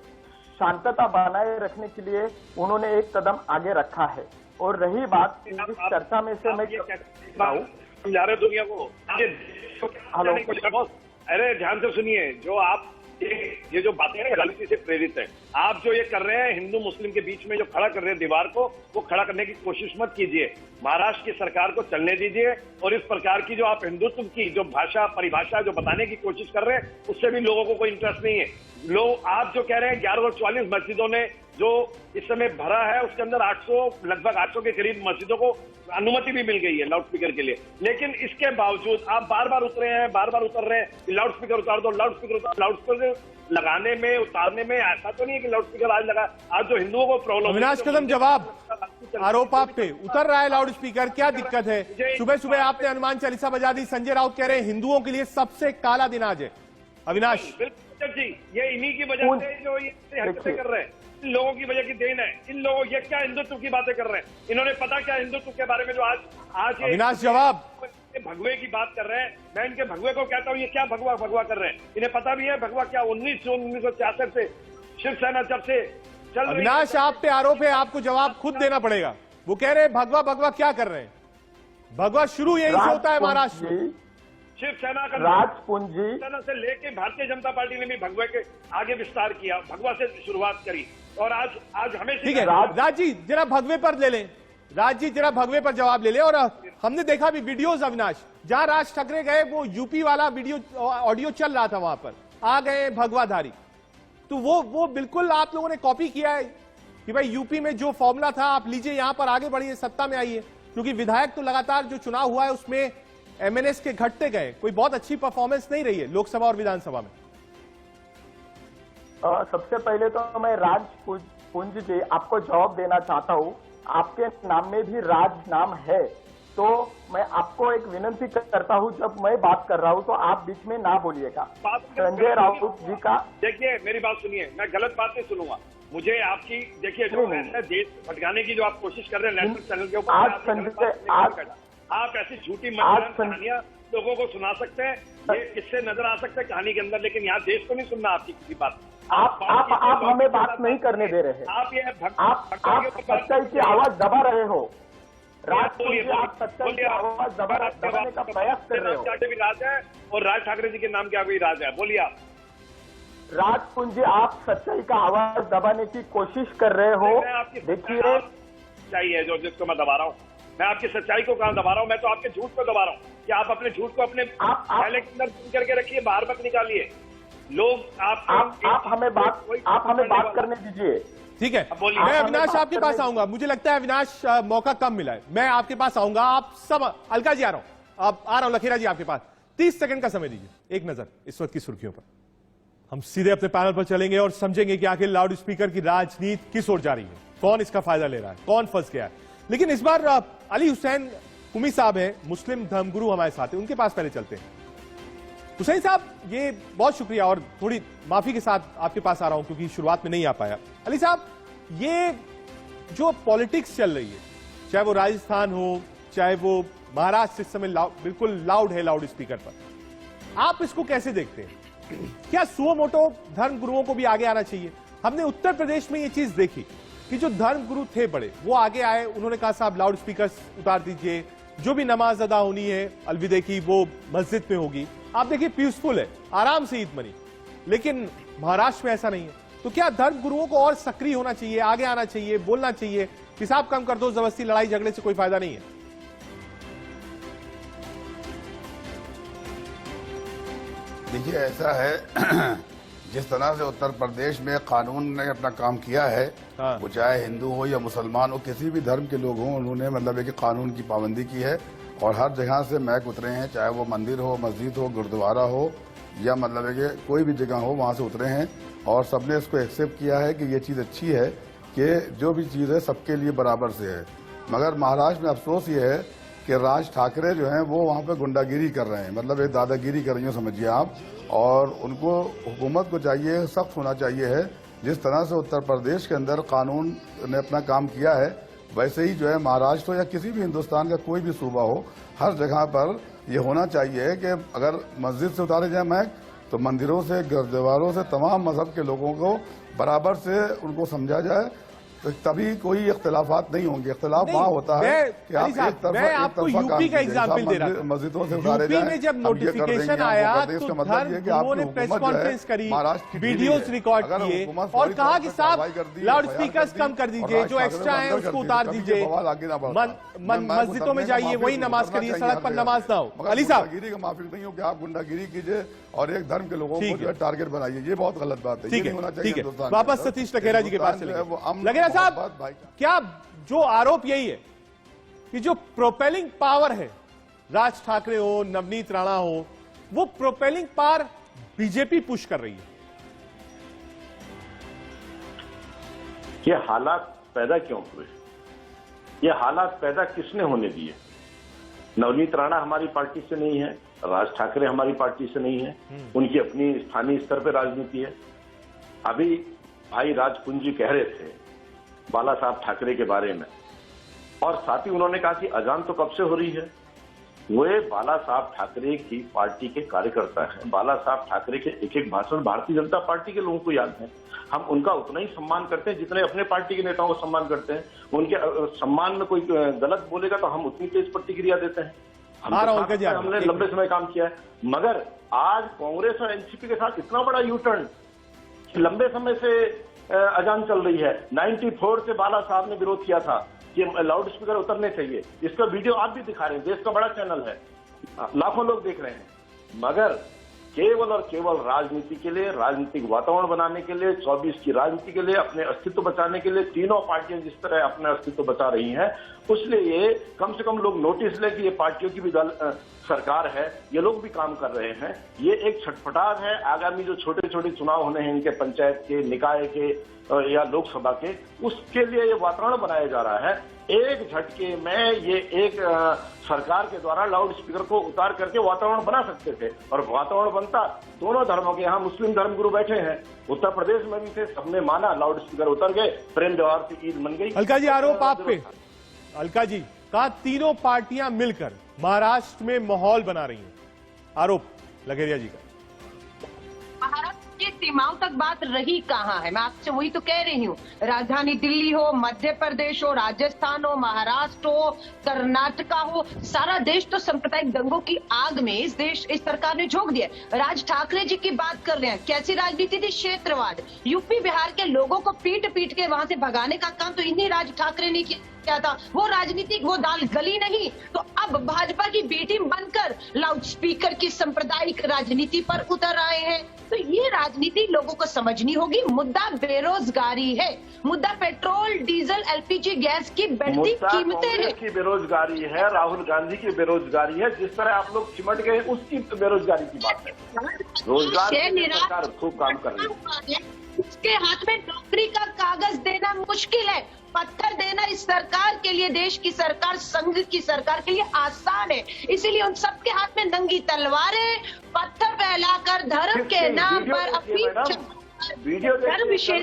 शांतता बनाए रखने के लिए उन्होंने एक कदम आगे रखा है। और रही बात इस चर्चा में से मैं समझा रहे दुनिया को। हेलो, अरे ध्यान से सुनिए, जो आप ये जो बातें हैं राजनीति से प्रेरित है। आप जो ये कर रहे हैं हिंदू मुस्लिम के बीच में जो खड़ा कर रहे हैं दीवार को, वो खड़ा करने की कोशिश मत कीजिए। महाराष्ट्र की सरकार को चलने दीजिए, और इस प्रकार की जो आप हिंदुत्व की जो भाषा परिभाषा जो बताने की कोशिश कर रहे हैं उससे भी लोगों को कोई इंटरेस्ट नहीं है। लोग आप जो कह रहे हैं 1144 मस्जिदों ने जो इस समय भरा है उसके अंदर 800 लगभग 800 के करीब मस्जिदों को अनुमति भी मिल गई है लाउड स्पीकर के लिए। लेकिन इसके बावजूद आप बार बार उतर रहे हैं लाउड स्पीकर उतार दो, लाउड स्पीकर लगाने में उतारने में ऐसा तो नहीं है कि लाउड स्पीकर आज लगा, आज जो हिंदुओं को प्रॉब्लम। अविनाश कदम, जवाब आरोप आप पे उतर रहा है लाउड स्पीकर, क्या दिक्कत है? सुबह सुबह आपने हनुमान चालीसा बजा दी, संजय राउत कह रहे हैं हिंदुओं के लिए सबसे काला दिन आज है। अविनाश जी, ये इन्हीं की वजह से जो ये हरकतें कर रहे हैं, इन लोगों की वजह की देन है। इन लोगों ये क्या हिंदुत्व की बातें कर रहे हैं, इन्होंने पता क्या हिंदुत्व के बारे में जो आज अविनाश जवाब भगवे की बात कर रहे हैं। मैं इनके भगवे को कहता हूँ ये क्या भगवा कर रहे हैं, इन्हें पता भी है भगवा क्या। 1966 से शिवसेना जब से चल रही। अविनाश, आप पे आरोप है, आपको जवाब खुद देना पड़ेगा। वो कह रहे हैं भगवा क्या कर रहे हैं? भगवा शुरू यही से होता है महाराष्ट्र में। शिवसेना का राजपूंजी से लेके भारतीय जनता पार्टी ने भी भगवे के आगे विस्तार किया, भगवा से शुरुआत करी, और आज हमें ठीक है। राज जी, जरा भगवे पर ले लें। राजजीत जरा भगवे पर जवाब ले ले। और हमने देखा भी वीडियोस अविनाश, जहां राज ठाकरे गए वो यूपी वाला वीडियो ऑडियो चल रहा था, वहां पर आ गए भगवाधारी, तो वो बिल्कुल आप लोगों ने कॉपी किया है कि भाई यूपी में जो फॉर्मूला था आप लीजिए, यहां पर आगे बढ़िए, सत्ता में आइए। क्योंकि विधायक तो लगातार जो चुनाव हुआ है उसमें एमएनएस के घटते गए, कोई बहुत अच्छी परफॉर्मेंस नहीं रही है लोकसभा और विधानसभा में। सबसे पहले तो मैं राज पुंज जी आपको जवाब देना चाहता हूँ। आपके नाम में भी राज नाम है, तो मैं आपको एक विनती करता हूँ, जब मैं बात कर रहा हूँ तो आप बीच में ना बोलिएगा। संजय राउत जी का देखिए, मेरी बात सुनिए, मैं गलत बात नहीं सुनूंगा। मुझे आपकी देखिए जो देश भटकाने की जो आप कोशिश कर रहे हैं नेशनल चैनल के ऊपर, आज संजय आप ऐसी झूठी मनगढ़ंत कहानियां लोगों को सुना सकते हैं, ये किससे नजर आ सकता है कहानी के अंदर, लेकिन यहाँ देश को नहीं सुनना आपकी किसी बात। आप हमें बात नहीं करने दे रहे हैं। आप सच्चाई की आवाज दबा रहे हो। आप सच्चाई की आवाज दबाने का प्रयास कर रहे हो। भी राज है और राज ठाकरे जी के नाम क्या कोई राज है? बोलिए आप। राजपुंज जी, आप सच्चाई का आवाज दबाने की कोशिश कर रहे हो। देखिए, सच्चाई है जो जिसको मैं दबा रहा हूँ, मैं आपकी सच्चाई को कहाँ दबा रहा हूँ? मैं तो आपके झूठ को दबा रहा हूँ कि आप अपने झूठ को अपने पहले के अंदर करके रखिए, बाहर मत निकालिए। लोग आप हमें बात करने दीजिए। ठीक है, मैं अविनाश आपके पास आऊंगा। मुझे लगता है अविनाश मौका कम मिला है, मैं आपके पास आऊंगा। आप सब, अलका जी आ रहा हूं, अब आ रहा हूं, लखेरा जी आपके पास 30 सेकंड का समय दीजिए। एक नजर इस वक्त की सुर्खियों पर, हम सीधे अपने पैनल पर चलेंगे और समझेंगे कि आखिर लाउड स्पीकर की राजनीति किस ओर जा रही है, कौन इसका फायदा ले रहा है, कौन फंस गया है। लेकिन इस बार अली हुसैन कुमी साहब हैं, मुस्लिम धर्मगुरु हमारे साथ हैं, उनके पास पहले चलते हैं। हुसैन साहब, ये बहुत शुक्रिया और थोड़ी माफी के साथ आपके पास आ रहा हूं क्योंकि शुरुआत में नहीं आ पाया। अली साहब, ये जो पॉलिटिक्स चल रही है, चाहे वो राजस्थान हो, चाहे वो महाराष्ट्र, इस समय बिल्कुल लाउड है लाउड स्पीकर पर, आप इसको कैसे देखते हैं? क्या सुओ मोटो धर्म गुरुओं को भी आगे आना चाहिए? हमने उत्तर प्रदेश में ये चीज देखी कि जो धर्म गुरु थे बड़े, वो आगे आए, उन्होंने कहा साहब लाउड स्पीकर उतार दीजिए, जो भी नमाज अदा होनी है अलविदे की वो मस्जिद में होगी। आप देखिए पीसफुल है, आराम से ईद मनी। लेकिन महाराष्ट्र में ऐसा नहीं है। तो क्या धर्म गुरुओं को और सक्रिय होना चाहिए, आगे आना चाहिए, बोलना चाहिए कि साहब कम कर दो, जबरदस्ती लड़ाई झगड़े से कोई फायदा नहीं है? देखिए, ऐसा है जिस तरह से उत्तर प्रदेश में कानून ने अपना काम किया है, वो चाहे हिंदू हो या मुसलमान हो, किसी भी धर्म के लोग हों, उन्होंने मतलब है कि कानून की पाबंदी की है और हर जगह से मैक उतरे हैं, चाहे वो मंदिर हो, मस्जिद हो, गुरुद्वारा हो या मतलब है कि कोई भी जगह हो, वहाँ से उतरे हैं और सबने इसको एक्सेप्ट किया है कि ये चीज़ अच्छी है कि जो भी चीज़ है सबके लिए बराबर से है। मगर महाराष्ट्र में अफसोस ये है कि राज ठाकरे जो हैं वो वहाँ पे गुंडागिरी कर रहे हैं, मतलब एक दादागिरी कर रही हो समझिए आप। और उनको, हुकूमत को चाहिए, सख्त होना चाहिए है। जिस तरह से उत्तर प्रदेश के अंदर कानून ने अपना काम किया है, वैसे ही जो है महाराष्ट्र हो या किसी भी हिंदुस्तान का कोई भी सूबा हो, हर जगह पर ये होना चाहिए कि अगर मस्जिद से उतारे जाए मैक, तो मंदिरों से, गुरुद्वारों से, तमाम मजहब के लोगों को बराबर से उनको समझा जाए, तो तभी कोई इख्तिलाफात नहीं होंगे। इख्तिलाफ वहाँ होता है कि आप एक तरफा यूपी का एग्जाम्पल दे रहा था। मस्जिदों से उतारे जाएं, यूपी में जब नोटिफिकेशन आया तो धर्म ने प्रेस कॉन्फ्रेंस करी, वीडियोस रिकॉर्ड किए और कहा कि साहब लाउड स्पीकर कम कर दीजिए, जो एक्स्ट्रा है उसको उतार दीजिए, मस्जिदों में जाइए, वही नमाज करिए, सड़क पर नमाज ना हो। अली साहब, गुंडागिरी का माफी नहीं हो कि आप गुंडागिरी कीजिए और एक धर्म के लोगों को जो है टारगेट बनाइए, ये बहुत गलत बात है। ठीक है, वापस सतीश लखेरा जी के पास चलेंगे। लखेरा साहब, क्या जो आरोप यही है कि जो प्रोपेलिंग पावर है, राज ठाकरे हो, नवनीत राणा हो, वो प्रोपेलिंग पावर बीजेपी पुश कर रही है? ये हालात पैदा क्यों हुए? ये हालात पैदा किसने होने दिए? नवनीत राणा हमारी पार्टी से नहीं है, राज ठाकरे हमारी पार्टी से नहीं है, उनकी अपनी स्थानीय स्तर पर राजनीति है। अभी भाई राजपुंज जी कह रहे थे बाला साहब ठाकरे के बारे में, और साथ ही उन्होंने कहा कि अजान तो कब से हो रही है। वे बाला साहब ठाकरे की पार्टी के कार्यकर्ता हैं। बाला साहब ठाकरे के एक एक भाषण भारतीय जनता पार्टी के लोगों को याद है। हम उनका उतना ही सम्मान करते हैं जितने अपने पार्टी के नेताओं को सम्मान करते हैं। उनके सम्मान में कोई गलत बोलेगा तो हम उतनी तेज प्रतिक्रिया देते हैं। हमने लंबे समय काम किया है, मगर आज कांग्रेस और एनसीपी के साथ इतना बड़ा यू टर्न, लंबे समय से अजान चल रही है। 94 से बाला साहब ने विरोध किया था, कि लाउड स्पीकर उतरने चाहिए। इसका वीडियो आप भी दिखा रहे हैं, देश का बड़ा चैनल है, लाखों लोग देख रहे हैं, मगर केवल और केवल राजनीति के लिए, राजनीतिक वातावरण बनाने के लिए, 24 की राजनीति के लिए, अपने अस्तित्व बचाने के लिए तीनों पार्टियां जिस तरह अपना अस्तित्व बचा रही हैं, उसलिए ये कम से कम लोग नोटिस ले कि ये पार्टियों की भी सरकार है, ये लोग भी काम कर रहे हैं। ये एक छटपटाहट है आगामी जो छोटे छोटे चुनाव होने हैं इनके, पंचायत के, निकाय के या लोकसभा के, उसके लिए ये वातावरण बनाया जा रहा है। एक झटके में ये एक सरकार के द्वारा लाउड स्पीकर को उतार करके वातावरण बना सकते थे, और वातावरण बनता दोनों धर्मों के। यहाँ मुस्लिम धर्मगुरु बैठे हैं, उत्तर प्रदेश में भी थे, सबने माना, लाउड स्पीकर उतर गए, प्रेम त्योहार से ईद मन गई। अलका जी, आरोप आप पे, अलका जी का तीनों पार्टियां मिलकर महाराष्ट्र में माहौल बना रही हैं, आरोप लखेरिया जी का। महाराष्ट्र की सीमाओं तक बात रही कहां है? मैं आपसे वही तो कह रही हूँ। राजधानी दिल्ली हो, मध्य प्रदेश हो, राजस्थान हो, महाराष्ट्र हो, कर्नाटका हो, सारा देश तो सांप्रदायिक दंगों की आग में इस सरकार ने झोंक दिया। राज ठाकरे जी की बात कर रहे हैं, कैसी राजनीति थी? क्षेत्रवाद। यूपी बिहार के लोगों को पीट पीट के वहां से भगाने का काम तो इन्हीं राज ठाकरे ने किया था। वो राजनीतिक वो दाल गली नहीं, तो अब भाजपा की बी टीम बनकर लाउड स्पीकर की सांप्रदायिक राजनीति पर उतर आए हैं। तो ये राजनीति लोगों को समझनी होगी। मुद्दा बेरोजगारी है, मुद्दा पेट्रोल, डीजल, एलपीजी गैस की बढ़ती कीमतें हैं, की बेरोजगारी है, राहुल गांधी की बेरोजगारी है, जिस तरह आप लोग चिमट गए उसकी बेरोजगारी की बात है। रोजगार के लिए सरकार खूब काम कर रही है। उसके हाथ में नौकरी का कागज देना मुश्किल है, पत्थर देना इस सरकार के लिए, देश की सरकार, संघ की सरकार के लिए आसान है। इसीलिए उन सबके हाथ में नंगी तलवारें, पत्थर फैलाकर धर्म के नाम पर अपनी वीडियो देखिए,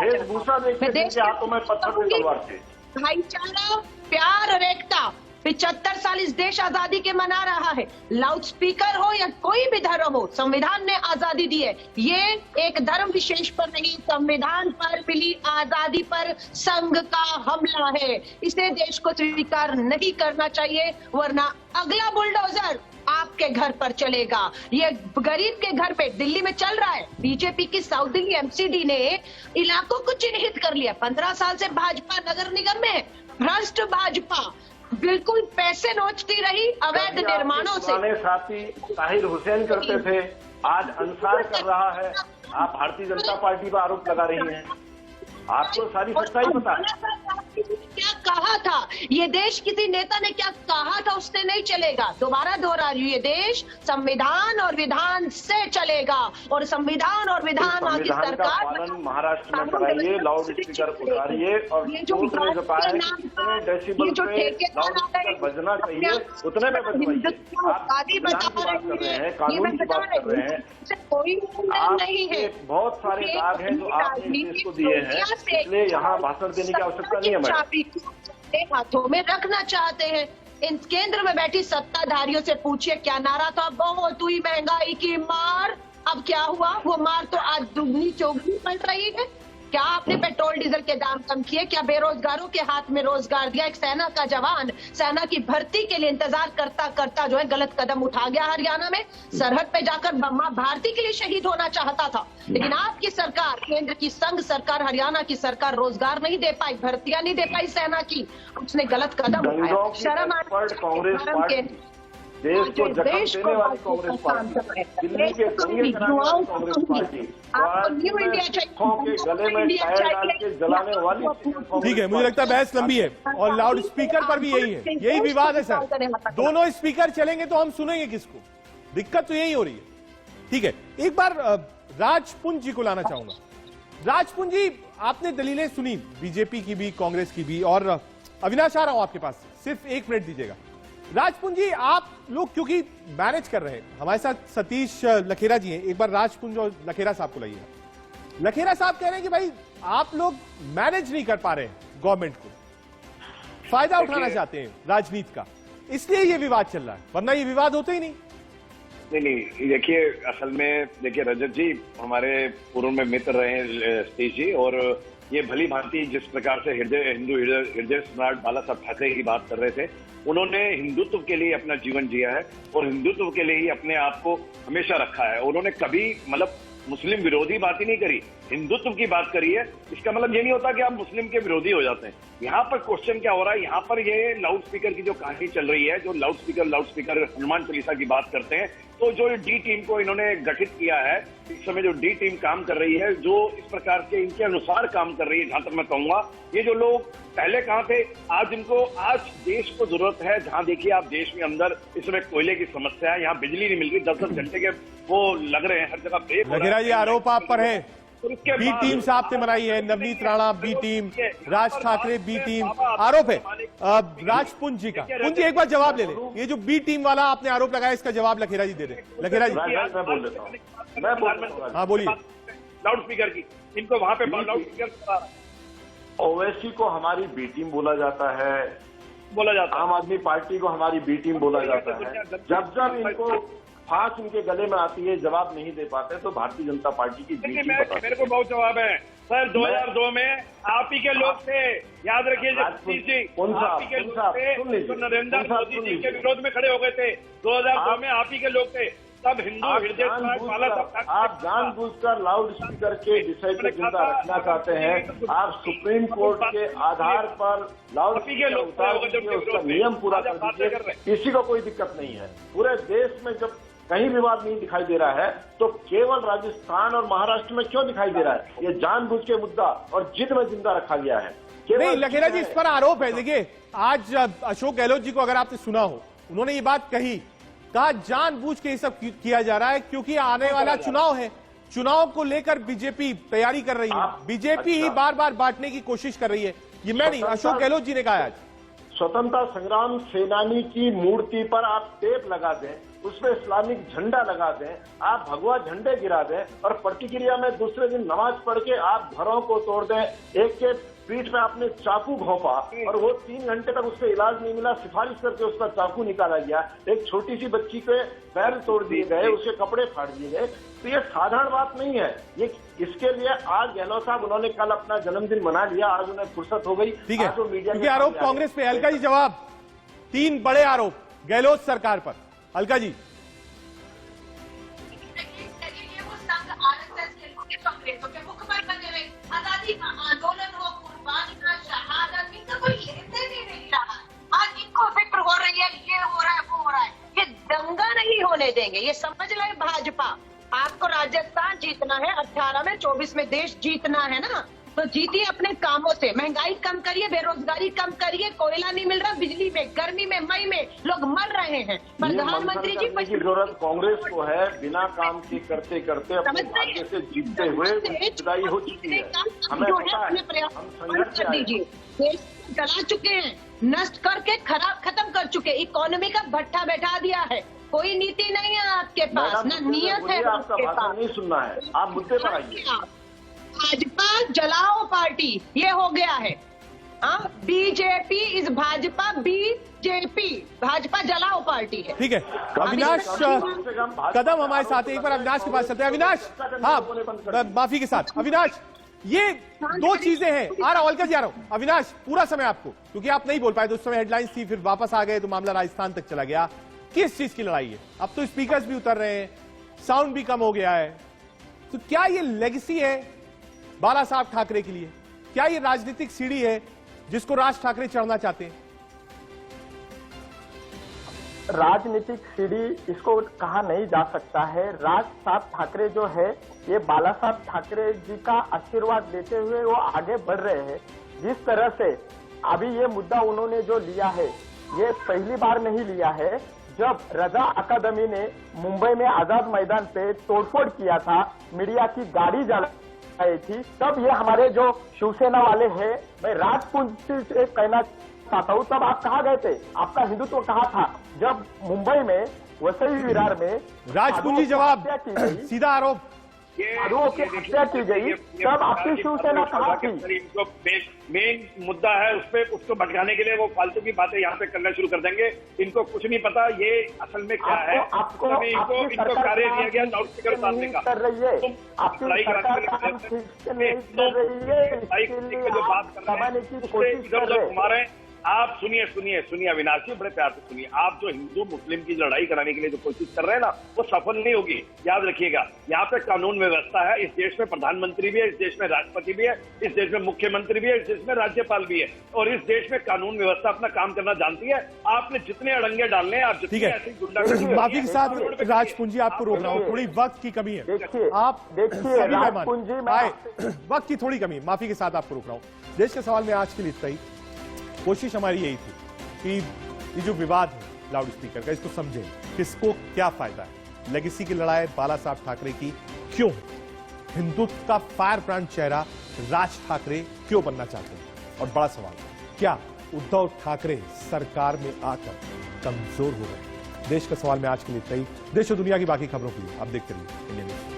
वेशभूषा देखिए, हाथों में पत्थर की तलवार थे। भाईचारा, प्यार और एकता 75 साल इस देश आजादी के मना रहा है। लाउड स्पीकर हो या कोई भी धर्म हो, संविधान ने आजादी दी है। ये एक धर्म विशेष पर नहीं, संविधान पर मिली आजादी पर संघ का हमला है। इसे देश को स्वीकार नहीं करना चाहिए, वरना अगला बुलडोजर आपके घर पर चलेगा। ये गरीब के घर पे दिल्ली में चल रहा है। बीजेपी की साउथ दिल्ली एमसीडी ने इलाकों को चिन्हित कर लिया। 15 साल से भाजपा नगर निगम में, भ्रष्ट भाजपा बिल्कुल पैसे नोचती रही अवैध निर्माणों से। पुराने साथी ताहिर हुसैन करते थे, आज अंसार कर रहा है। आप भारतीय जनता पार्टी पर आरोप लगा रही हैं, आपको सारी सच्चाई पता है। क्या कहा था ये देश, किसी नेता ने क्या कहा था उससे नहीं चलेगा। दोबारा दोहरा रही हूं, ये देश संविधान और विधान से चलेगा, और संविधान और विधान आपकी सरकार पालन महाराष्ट्र में कराइए, लाउड स्पीकर उतारिए, और जो डेसिबल पे लाउड स्पीकर बजना चाहिए उतने में बजवाइए। आप बात कर रहे हैं, कानून की बात कर रहे हैं, कोई नहीं है। बहुत सारे दाग हैं जो आपने देश को दिए हैं, इसलिए यहाँ भाषण देने की आवश्यकता नहीं है। चाबी हाथों में रखना चाहते हैं। इन केंद्र में बैठी सत्ताधारियों से पूछिए क्या नारा था? बहुत हुई महंगाई की मार। अब क्या हुआ? वो मार तो आज दुगनी चौगनी पड़ रही है। क्या आपने पेट्रोल डीजल के दाम कम किए? क्या बेरोजगारों के हाथ में रोजगार दिया? एक सेना का जवान सेना की भर्ती के लिए इंतजार करता करता जो है गलत कदम उठा गया। हरियाणा में सरहद पे जाकर मां भारती के लिए शहीद होना चाहता था, लेकिन आपकी सरकार, केंद्र की संघ सरकार, हरियाणा की सरकार रोजगार नहीं दे पाई, भर्तियां नहीं दे पाई सेना की। उसने गलत कदम उठाया। शर्म आनी देश को जख्म देने वाली कांग्रेस पार्टी, दिल्ली के दंगे कराने वाली कांग्रेस पार्टी, के गले में टायर डाल के जलाने वाली। ठीक है, मुझे लगता है बहस लंबी है, और लाउड स्पीकर पर भी यही है, यही विवाद है सर। दोनों स्पीकर चलेंगे तो हम सुनेंगे किसको? दिक्कत तो यही हो रही है। ठीक है, एक बार राजपुंज जी को लाना चाहूंगा। राजपुंज जी, आपने दलीलें सुनी बीजेपी की भी, कांग्रेस की भी, और अविनाश आ रहा हूं आपके पास, सिर्फ 1 मिनट दीजिएगा। राजपुंज जी, आप लोग क्योंकि मैनेज कर रहे हैं, हमारे साथ सतीश लखेरा जी हैं, एक बार राजपुंज और लखेरा साहब को लाइएगा। लखेरा साहब कह रहे हैं कि भाई आप लोग मैनेज नहीं कर पा रहे हैं गवर्नमेंट को, फायदा उठाना चाहते हैं राजनीति का, इसलिए ये विवाद चल रहा है, वरना ये विवाद होते ही नहीं। नहीं, देखिए असल में देखिए रजत जी हमारे पूर्व में मित्र रहे हैं सतीश जी, और ये भली भांति जिस प्रकार से हिंदू हृदय सम्राट बाला साहब ठाकरे की बात कर रहे थे, उन्होंने हिंदुत्व के लिए अपना जीवन जिया है और हिंदुत्व के लिए ही अपने आप को हमेशा रखा है। उन्होंने कभी मतलब मुस्लिम विरोधी बात ही नहीं करी, हिंदुत्व की बात करी है। इसका मतलब ये नहीं होता कि आप मुस्लिम के विरोधी हो जाते हैं। यहाँ पर क्वेश्चन क्या हो रहा है, यहाँ पर ये लाउड स्पीकर की जो कहानी चल रही है, जो लाउड स्पीकर हनुमान चालीसा की बात करते हैं, तो जो डी टीम को इन्होंने गठित किया है, इस समय जो डी टीम काम कर रही है, जो इस प्रकार के इनके अनुसार काम कर रही है, जहां तक मैं कहूंगा, ये जो लोग पहले कहां थे, आज देश को जरूरत है। जहां देखिए आप देश में अंदर इस समय कोयले की समस्या है, यहाँ बिजली नहीं मिल रही, 10-10 घंटे के वो लग रहे हैं, हर जगह ब्रेक हो रहा है। लखेरा जी, आरोप आप पर है, बी टीम साहब से बनाई है, Navneet Rana B team, Raj Thackeray B team, आरोप है राजपुंज जी का। पुंज जी एक बार जवाब ले लें, ये जो बी टीम वाला आपने आरोप लगाया, इसका जवाब लखेरा जी दे दें। लखेरा जी, मैं बोल देता हूँ, हाँ बोलिए। लाउड स्पीकर की, इनको वहां पे लाउड स्पीकर, ओवैसी को हमारी बी टीम बोला जाता है, आम आदमी पार्टी को हमारी बी टीम बोला जाता है। जब इनको फांस इनके गले में आती है, जवाब नहीं दे पाते, तो भारतीय जनता पार्टी की बी टीम बताती है। मेरे को बहुत जवाब है सर। 2002 में आप ही के लोग थे, याद रखिए, आप ही के लोग थे जो नरेंद्र मोदी जी के विरोध में खड़े हो गए थे। 2002 में आप ही के लोग थे, तब हिंदू हृदय आप जानबूझकर लाउड स्पीकर के विषय को जिंदा रखना चाहते हैं। आप सुप्रीम कोर्ट के आधार पर लाउड स्पीकर उतार दीजिए, उसका नियम पूरा कर दीजिए, किसी को कोई दिक्कत नहीं है। पूरे देश में जब कहीं विवाद नहीं दिखाई दे रहा है, तो केवल राजस्थान और महाराष्ट्र में क्यों दिखाई दे रहा है? ये जानबूझ के मुद्दा और जिद में जिंदा रखा गया है। नहीं लखेरा जी, इस पर आरोप है। देखिए, आज अशोक गहलोत जी को अगर आपने सुना हो, उन्होंने ये बात कहा जानबूझ के ये सब किया जा रहा है क्योंकि आने वाला चुनाव है, चुनाव को लेकर बीजेपी तैयारी कर रही है, बीजेपी ही बार बार बांटने की कोशिश कर रही है। ये मैं नहीं, अशोक गहलोत जी ने कहा आज। स्वतंत्रता संग्राम सेनानी की मूर्ति पर आप टेप लगा दें, उसमें इस्लामिक झंडा लगा दें, आप भगवा झंडे गिरा दें और प्रतिक्रिया में दूसरे दिन नमाज पढ़ के आप घरों को तोड़ दें। एक के पीठ में आपने चाकू घोंपा और वो 3 घंटे तक उसका इलाज नहीं मिला, सिफारिश करके उसका चाकू निकाला गया। एक छोटी सी बच्ची के पैर तोड़ दिए गए, उसके कपड़े फाड़ दिए गए। तो ये साधारण बात नहीं है। ये इसके लिए आज गहलोत साहब, उन्होंने कल अपना जन्मदिन मना लिया, आज उन्हें फुर्सत हो गई। ठीक है, मीडिया क्योंकि आरोप कांग्रेस पे। अलका जी जवाब, 3 बड़े आरोप गहलोत सरकार पर। अलका जी, आजादी का आंदोलन हो, कुर्बानी का, शहादत, इनका कोई लेन देन ही नहीं रहा। आज इनको फिक्र हो रही है, ये हो रहा है, वो हो रहा है। ये दंगा नहीं होने देंगे, ये समझ ले भाजपा। आपको राजस्थान जीतना है, 18 में, 24 में देश जीतना है ना, तो जीतिए अपने कामों से। महंगाई कम करिए, बेरोजगारी कम करिए, कोयला नहीं मिल रहा, बिजली में, गर्मी में, मई में लोग मर रहे हैं। प्रधानमंत्री जी की जरूरत कांग्रेस को है। बिना काम के करते करते अपने भाग्य से जीतते हुए विदाई हो चुकी है। हमें पता है, हम संघर्ष कर दीजिए। देश जला चुके हैं, नष्ट करके खत्म कर चुके, इकोनॉमी का भट्ठा बैठा दिया है। कोई नीति नहीं है आपके पास, ना नियत है आपका भाषण नहीं सुनना है, आप मुद्दे पर आइए। भाजपा जलाओ पार्टी ये हो गया है। बीजेपी इस भाजपा, बीजेपी भाजपा जलाओ पार्टी है। ठीक है, अविनाश कदम हमारे साथ है। एक बार अविनाश के पास चलते हैं। अविनाश, हाँ माफी के साथ, अविनाश ये 2 चीजें हैं। आ रहा हूं, अलका जी आ रहा हूं। अविनाश, पूरा समय आपको, क्योंकि आप नहीं बोल पाए, तो उस समय हेडलाइंस थी, फिर वापस आ गए तो मामला राजस्थान तक चला गया। किस चीज की लड़ाई है? अब तो स्पीकर्स भी उतर रहे हैं, साउंड भी कम हो गया है, तो क्या ये लेगेसी है बाला साहब ठाकरे के लिए? क्या ये राजनीतिक सीढ़ी है जिसको राज ठाकरे चढ़ना चाहते हैं? राजनीतिक सीढ़ी इसको कहा नहीं जा सकता है। राज साहब ठाकरे जो है, ये बाला साहब ठाकरे जी का आशीर्वाद देते हुए वो आगे बढ़ रहे हैं। जिस तरह से अभी ये मुद्दा उन्होंने जो लिया है, ये पहली बार नहीं लिया है। जब रजा अकादमी ने मुंबई में आजाद मैदान पे तोड़फोड़ किया था, मीडिया की गाड़ी जलाई थी, तब ये हमारे जो शिवसेना वाले हैं, मैं राजपुंज से कहना चाहता हूँ, तब आप कहाँ गए थे? आपका हिंदुत्व कहाँ था जब मुंबई में वसई विरार में राजपुंजी जवाब, सीधा आरोप, साधुओं की हत्या की गई, तब आपकी शिवसेना कहाँ थी? इनको मेन मुद्दा है, उसको भटकाने के लिए वो फालतू की बातें यहाँ पे करना शुरू कर देंगे। इनको कुछ नहीं पता ये असल में क्या है। इनको कार्य दिया गया लाउड स्पीकर उतारने का। कर रही है आपकी सरकार, जो बात कर रहे हैं, की कोशिश कर रहे हैं। घुमा रहे हैं। आप सुनिए अविनाश जी, बड़े प्यार से सुनिए। आप जो हिंदू मुस्लिम की लड़ाई कराने के लिए जो कोशिश कर रहे हैं ना, वो सफल नहीं होगी। याद रखिएगा, यहाँ पे कानून व्यवस्था है। इस देश में प्रधानमंत्री भी है, इस देश में राष्ट्रपति भी है, इस देश में मुख्यमंत्री भी है, इस देश में राज्यपाल भी है, और इस देश में कानून व्यवस्था अपना काम करना जानती है। आपने जितने अड़ंगे डालने, आप ठीक है, माफी के साथ राजपूंजी आपको रोक रहा हूँ, थोड़ी वक्त की कमी है। आप देखिए राजपूंजी आए, वक्त की थोड़ी कमी, माफी के साथ आपको रोक रहा हूँ। देश के सवाल में आज के लिए इतना ही। कोशिश हमारी यही थी कि ये जो विवाद है लाउड स्पीकर का, इसको समझें, किसको क्या फायदा है। लेगेसी की लड़ाई बाला साहब ठाकरे की क्यों, हिंदुत्व का फायर ब्रांड चेहरा राज ठाकरे क्यों बनना चाहते हैं, और बड़ा सवाल, क्या उद्धव ठाकरे सरकार में आकर कमजोर हो गए। देश का सवाल में आज के लिए इतना ही। देश और दुनिया की बाकी खबरों के लिए आप देखते रहिए इंडियन न्यूज़।